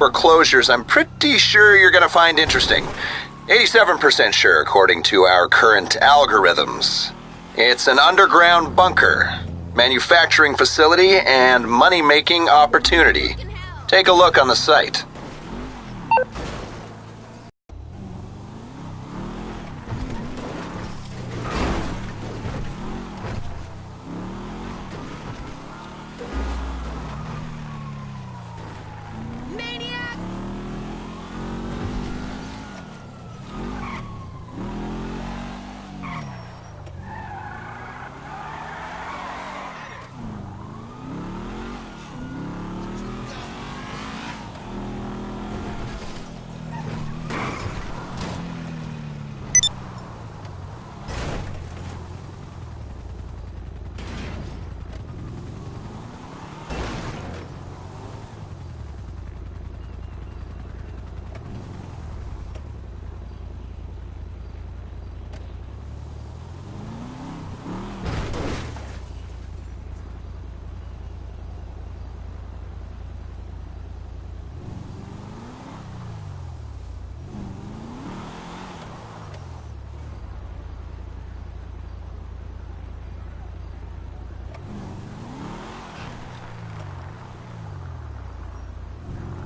foreclosures I'm pretty sure you're going to find interesting. 87% sure, according to our current algorithms. It's an underground bunker, manufacturing facility, and money-making opportunity. Take a look on the site.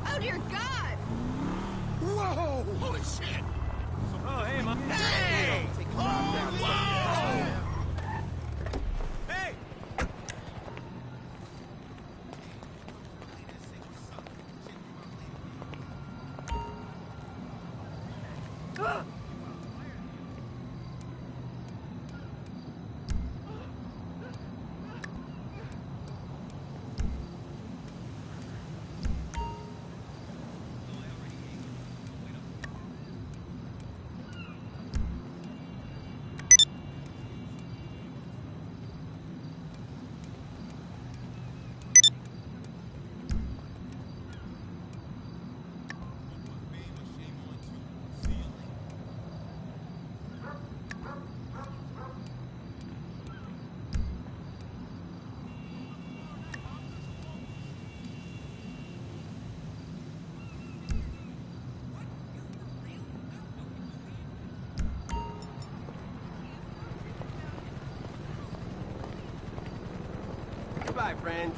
Oh, dear God! Whoa! Holy shit! Oh, hey, man. Hey! Oh, whoa! Hey! Goodbye, friend.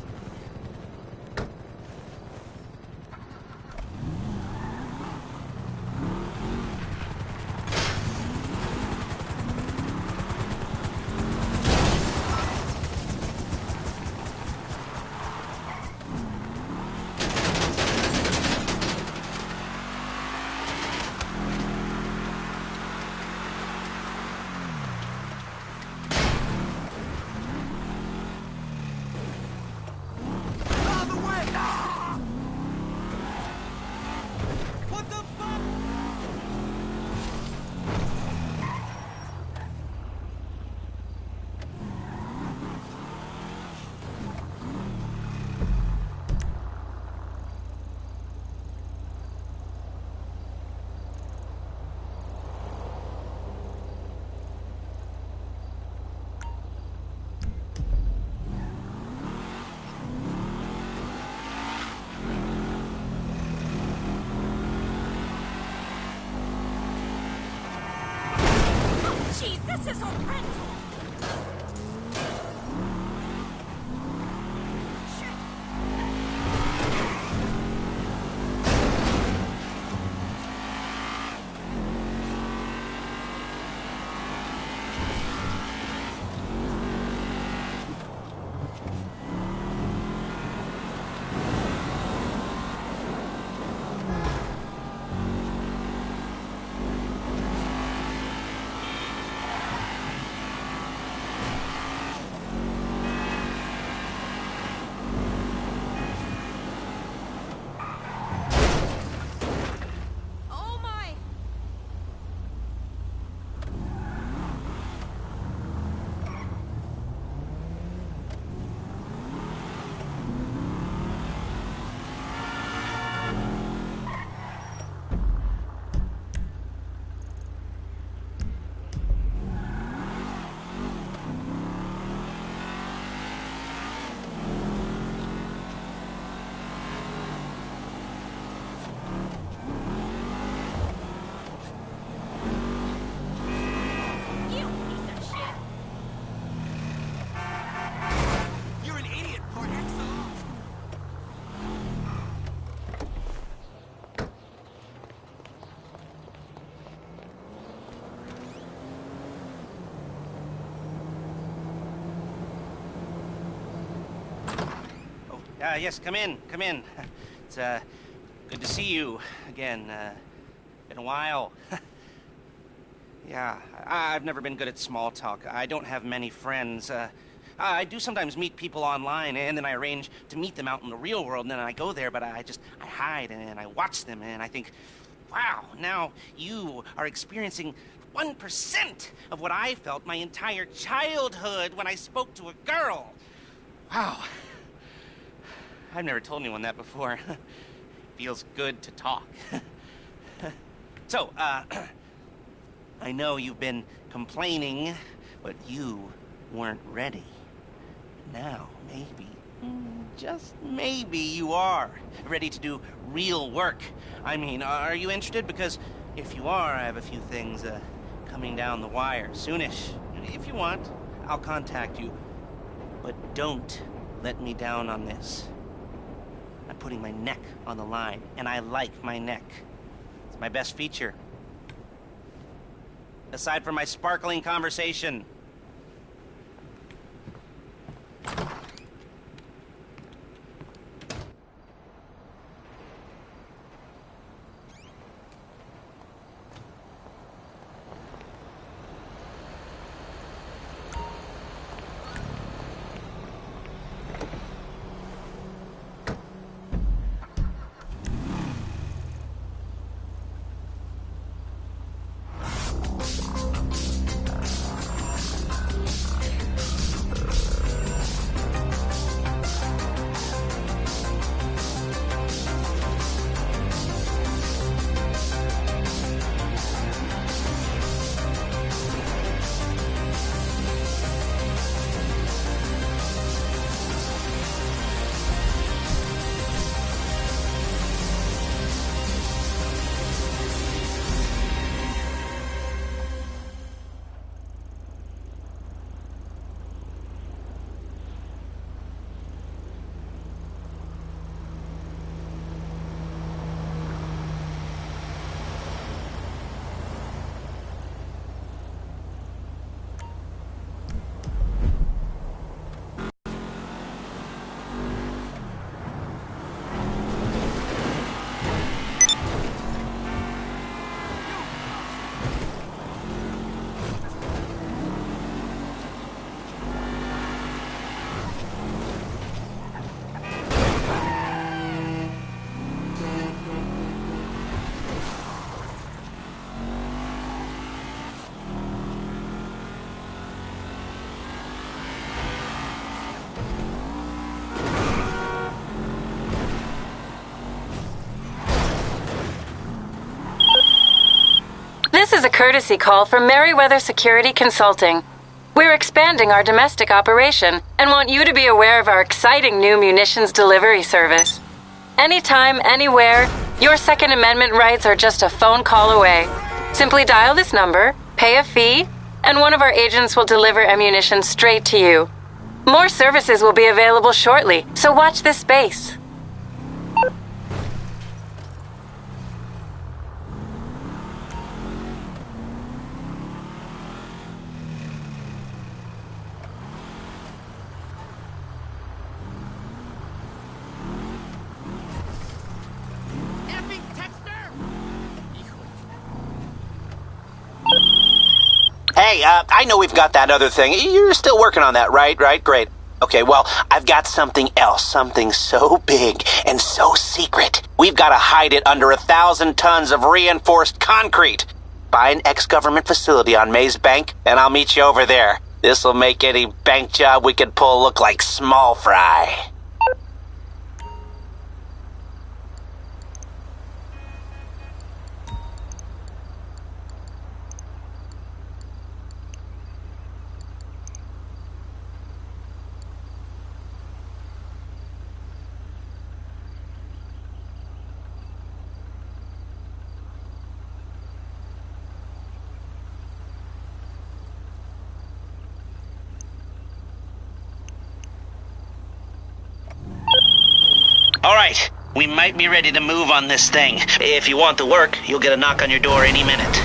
Jeez, this is horrendous! Yes, come in, come in. It's, good to see you again. Been a while. Yeah, I've never been good at small talk. I don't have many friends. I do sometimes meet people online, and then I arrange to meet them out in the real world, and then I go there, but I hide, and I watch them, and I think, wow, now you are experiencing 1% of what I felt my entire childhood when I spoke to a girl. Wow. I've never told anyone that before. Feels good to talk. So, I know you've been complaining, but you weren't ready. Now, maybe, just maybe you are ready to do real work. I mean, are you interested? Because if you are, I have a few things coming down the wire soonish. If you want, I'll contact you. But don't let me down on this. I'm putting my neck on the line, and I like my neck. It's my best feature. Aside from my sparkling conversation. This is a courtesy call from Merriweather Security Consulting. We're expanding our domestic operation and want you to be aware of our exciting new munitions delivery service. Anytime, anywhere, your Second Amendment rights are just a phone call away. Simply dial this number, pay a fee, and one of our agents will deliver ammunition straight to you. More services will be available shortly, so watch this space. Hey, I know we've got that other thing. You're still working on that, right? Great. Okay, well, I've got something else. Something so big and so secret. We've got to hide it under 1,000 tons of reinforced concrete. Buy an ex-government facility on Maze Bank, and I'll meet you over there. This'll make any bank job we could pull look like small fry. All right, we might be ready to move on this thing. If you want the work, you'll get a knock on your door any minute.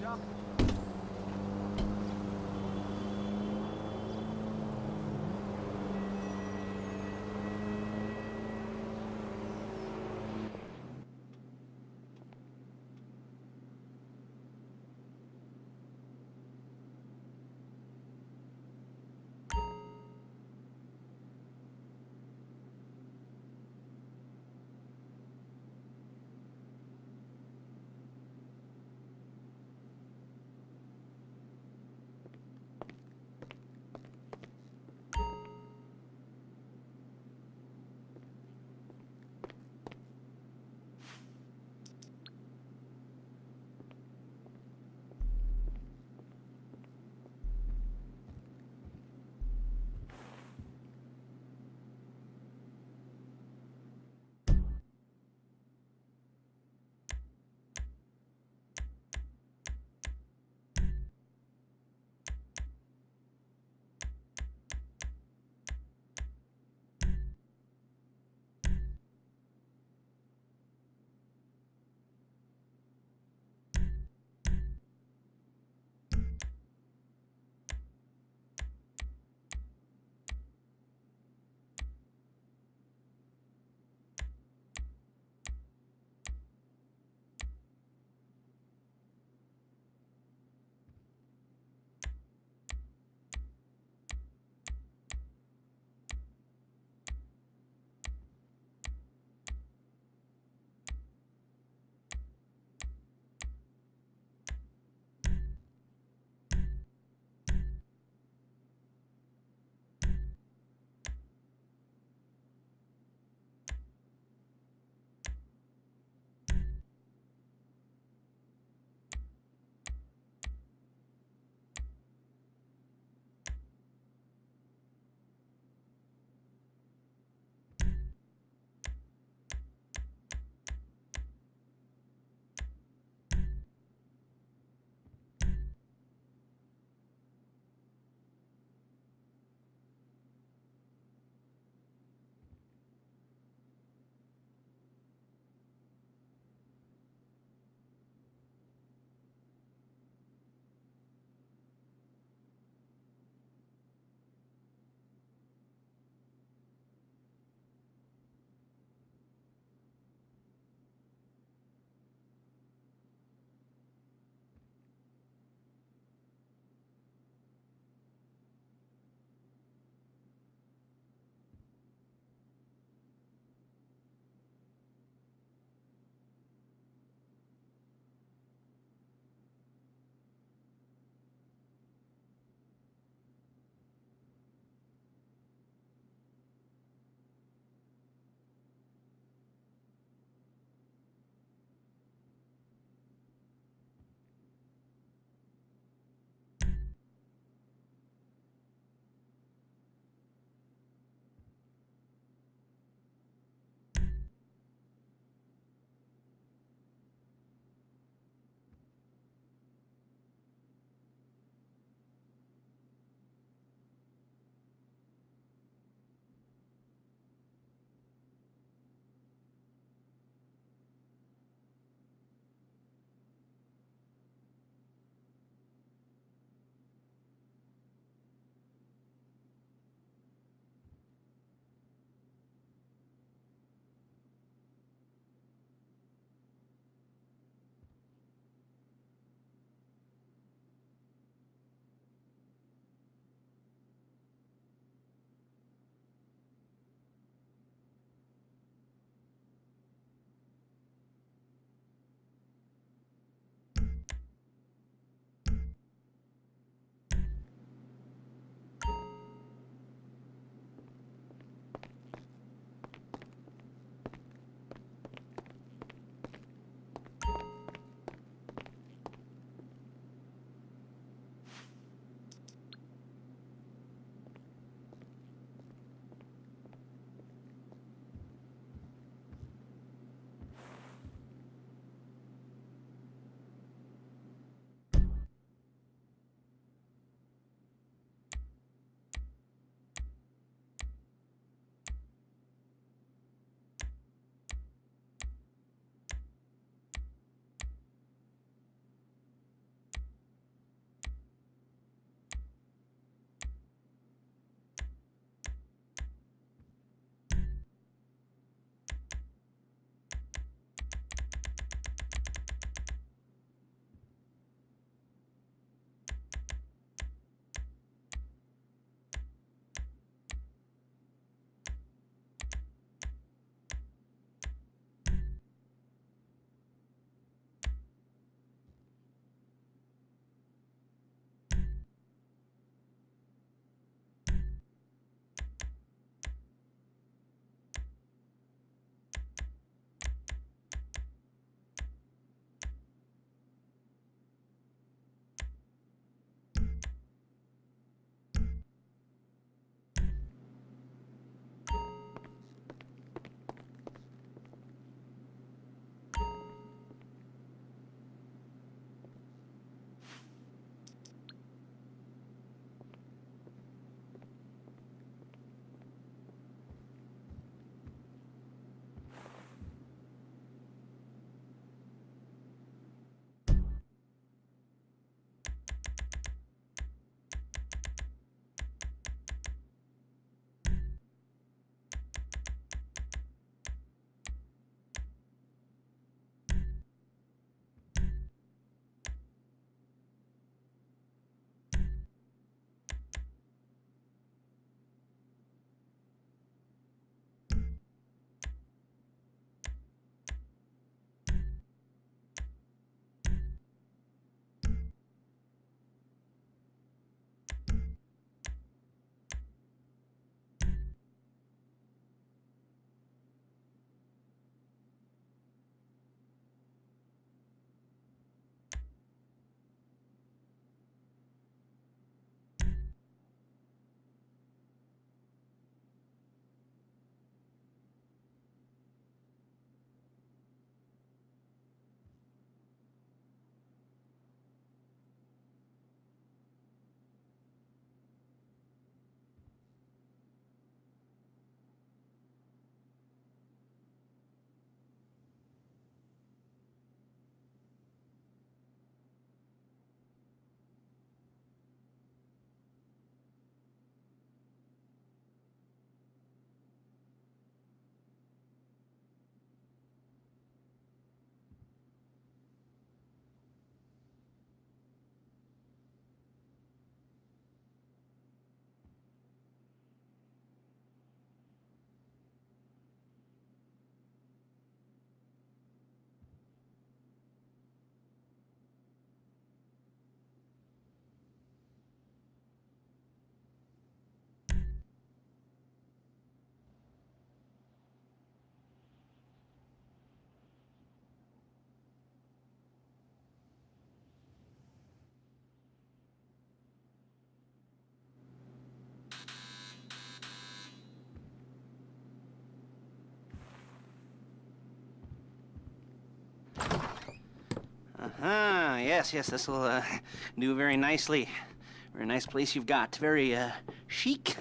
job. yes, this'll do very nicely. Very nice place you've got. Very chic.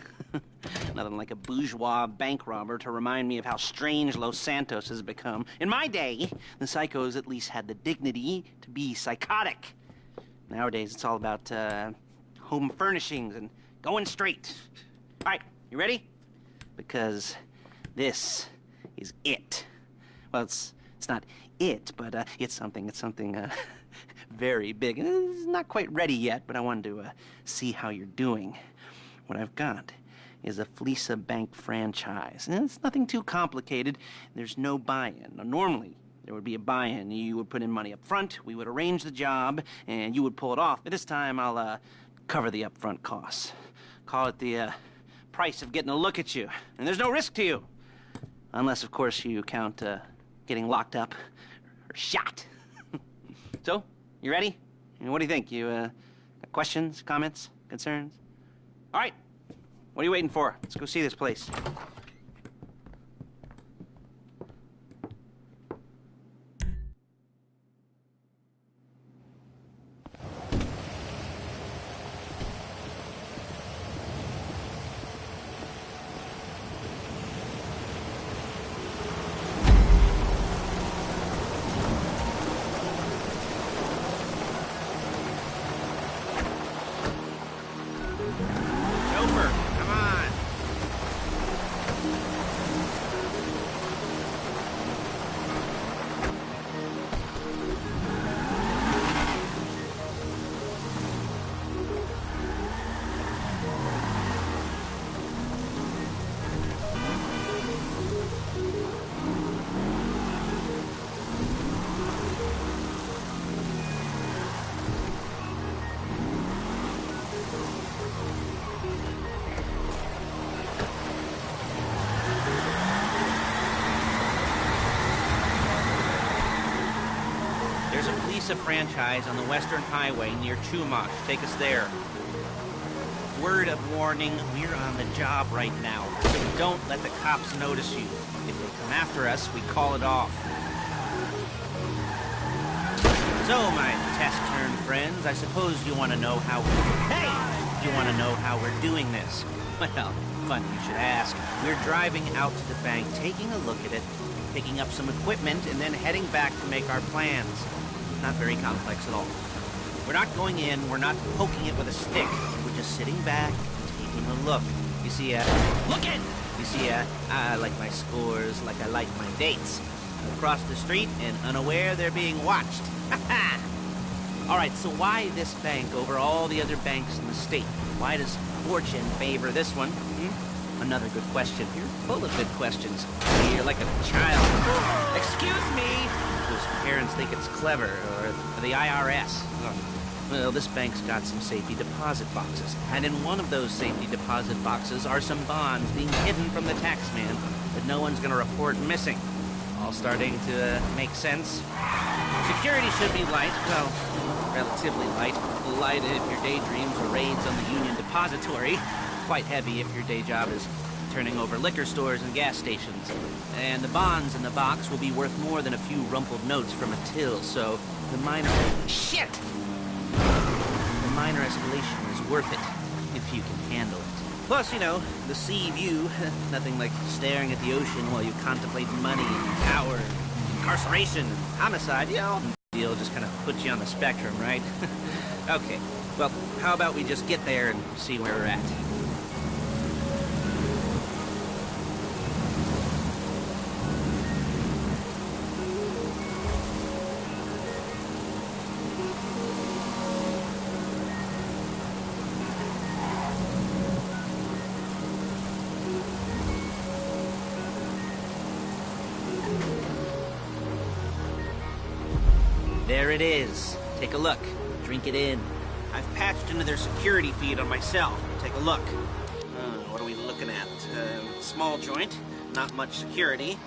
Nothing like a bourgeois bank robber to remind me of how strange Los Santos has become. In my day, the psychos at least had the dignity to be psychotic. Nowadays, it's all about home furnishings and going straight. All right, you ready? Because this is it. Well, it's not it, but it's something very big. It's not quite ready yet, but I wanted to see how you're doing. What I've got is a Fleesa Bank franchise. And it's nothing too complicated. There's no buy-in. Now, normally, there would be a buy-in. You would put in money up front, we would arrange the job, and you would pull it off. But this time, I'll cover the upfront costs. Call it the price of getting a look at you. And there's no risk to you. Unless, of course, you count getting locked up or shot. So, you ready? And what do you think? You got questions, comments, concerns? All right. What are you waiting for? Let's go see this place. A franchise on the Western Highway near Chumash. Take us there. Word of warning, we're on the job right now, so don't let the cops notice you. If they come after us, we call it off. So, my test-turned friends, I suppose you want to know how... Hey! You want to know how we're doing this? Well, funny you should ask. We're driving out to the bank, taking a look at it, picking up some equipment, and then heading back to make our plans. Not very complex at all. We're not going in, we're not poking it with a stick. We're just sitting back, taking a look. You see, look it! You see, I like my scores like I like my dates. Across the street and unaware they're being watched. All right, so why this bank over all the other banks in the state? Why does fortune favor this one? Another good question. You're full of good questions. You're like a child. Excuse me! Whose parents think it's clever, or the IRS. Well, this bank's got some safety deposit boxes, and in one of those safety deposit boxes are some bonds being hidden from the taxman that no one's gonna report missing. All starting to make sense? Security should be light, well, relatively light. Light if your daydreams are raids on the Union Depository. Quite heavy if your day job is turning over liquor stores and gas stations. And the bonds in the box will be worth more than a few rumpled notes from a till, so the minor... Shit! The minor escalation is worth it, if you can handle it. Plus, you know, the sea view, nothing like staring at the ocean while you contemplate money and power, incarceration, and homicide, you know. The deal just kind of puts you on the spectrum, right? Okay, well, how about we just get there and see where we're at? There it is. Take a look. Drink it in. I've patched into their security feed on myself. Take a look. What are we looking at? Small joint. Not much security.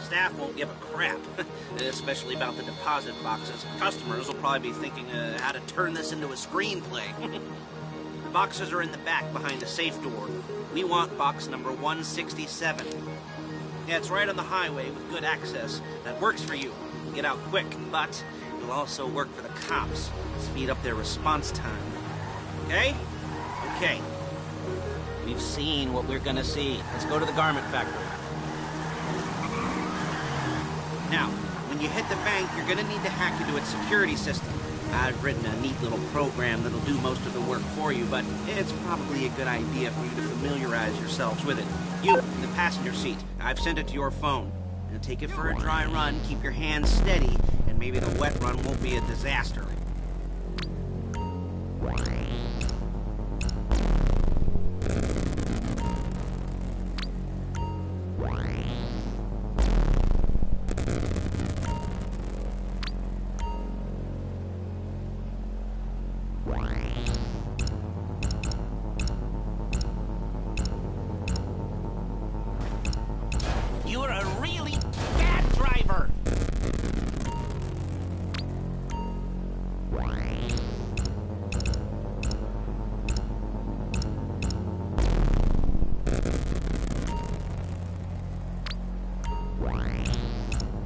Staff won't give a crap. Especially about the deposit boxes. Customers will probably be thinking how to turn this into a screenplay. The boxes are in the back behind the safe door. We want box number 167. Yeah, it's right on the highway with good access. That works for you. Get out quick, but You'll also work for the cops. Speed up their response time. Okay? Okay. We've seen what we're gonna see. Let's go to the garment factory. Now, when you hit the bank, you're gonna need to hack into its security system. I've written a neat little program that'll do most of the work for you, but it's probably a good idea for you to familiarize yourselves with it. You, in the passenger seat, I've sent it to your phone. Now take it for a dry run, keep your hands steady, and maybe the wet run won't be a disaster. You're a really bad driver!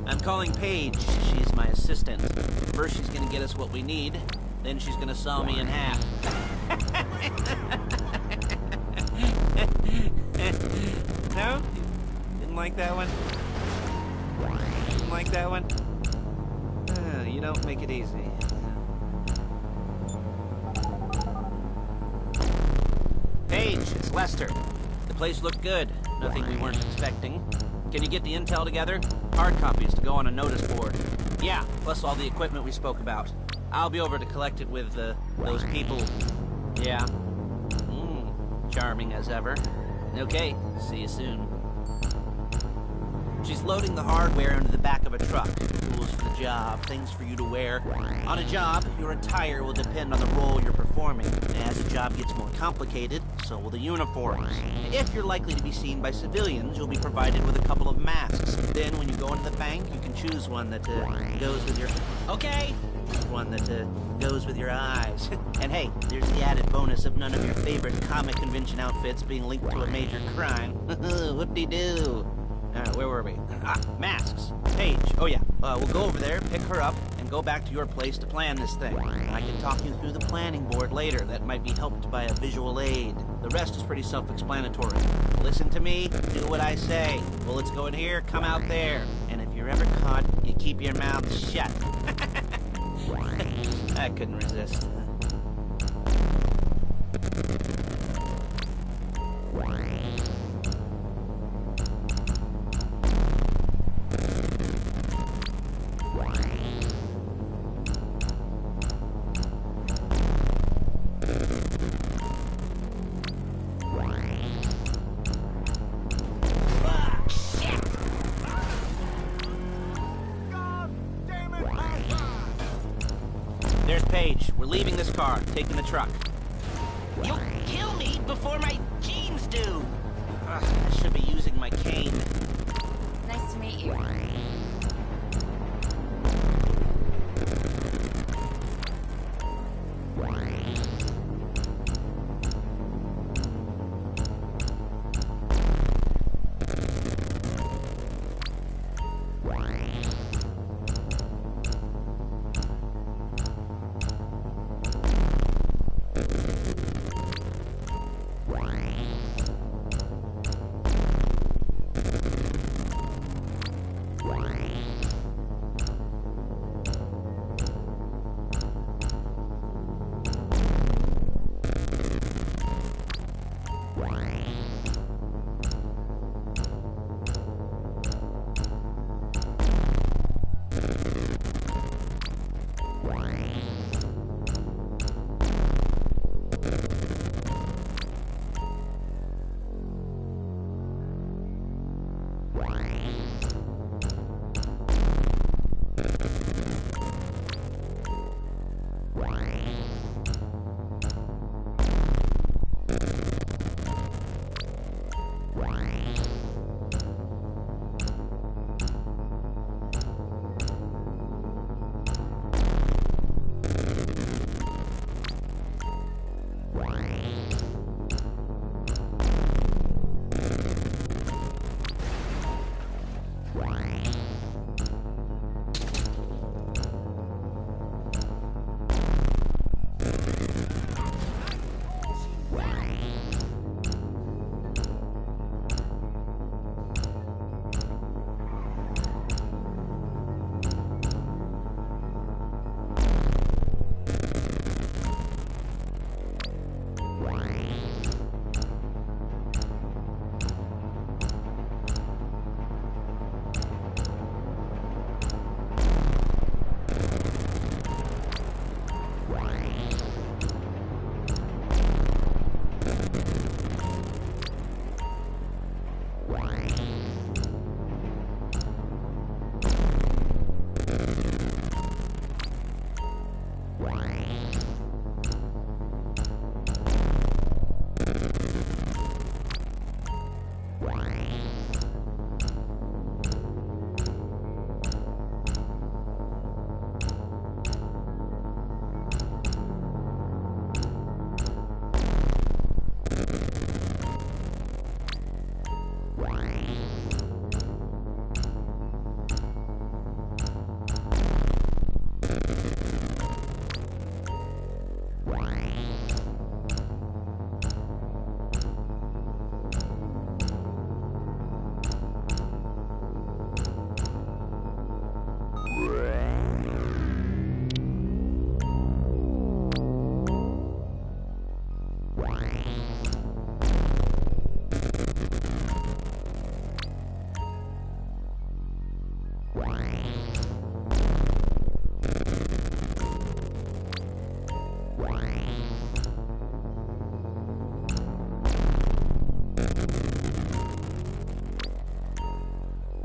I'm calling Paige. She's my assistant. First she's gonna get us what we need, then she's gonna saw me in half. No? Didn't like that one? Didn't like that one? You don't make it easy. Paige, it's Lester. The place looked good. Nothing we weren't expecting. Can you get the intel together? Hard copies to go on a notice board. Yeah, plus all the equipment we spoke about. I'll be over to collect it with, those people. Yeah. Charming as ever. Okay, see you soon. She's loading the hardware into the back of a truck. Tools for the job, things for you to wear. On a job, your attire will depend on the role you're performing. As the job gets more complicated, so will the uniforms. If you're likely to be seen by civilians, you'll be provided with a couple of masks. Then when you go into the bank, you can choose one that goes with your... Okay! One that goes with your eyes. And hey, there's the added bonus of none of your favorite comic convention outfits being linked to a major crime. Whoop-de-doo. Where were we? Masks. Paige. Oh yeah, we'll go over there, pick her up, and go back to your place to plan this thing. I can talk you through the planning board later. That might be helped by a visual aid. The rest is pretty self-explanatory. Listen to me, do what I say. Bullets go in here, come out there. And if you're ever caught, you keep your mouth shut. I couldn't resist. There's Paige. We're leaving this car, taking the truck. You'll kill me before my jeans do! I should be using my cane. Nice to meet you.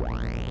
Wow.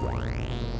Wow.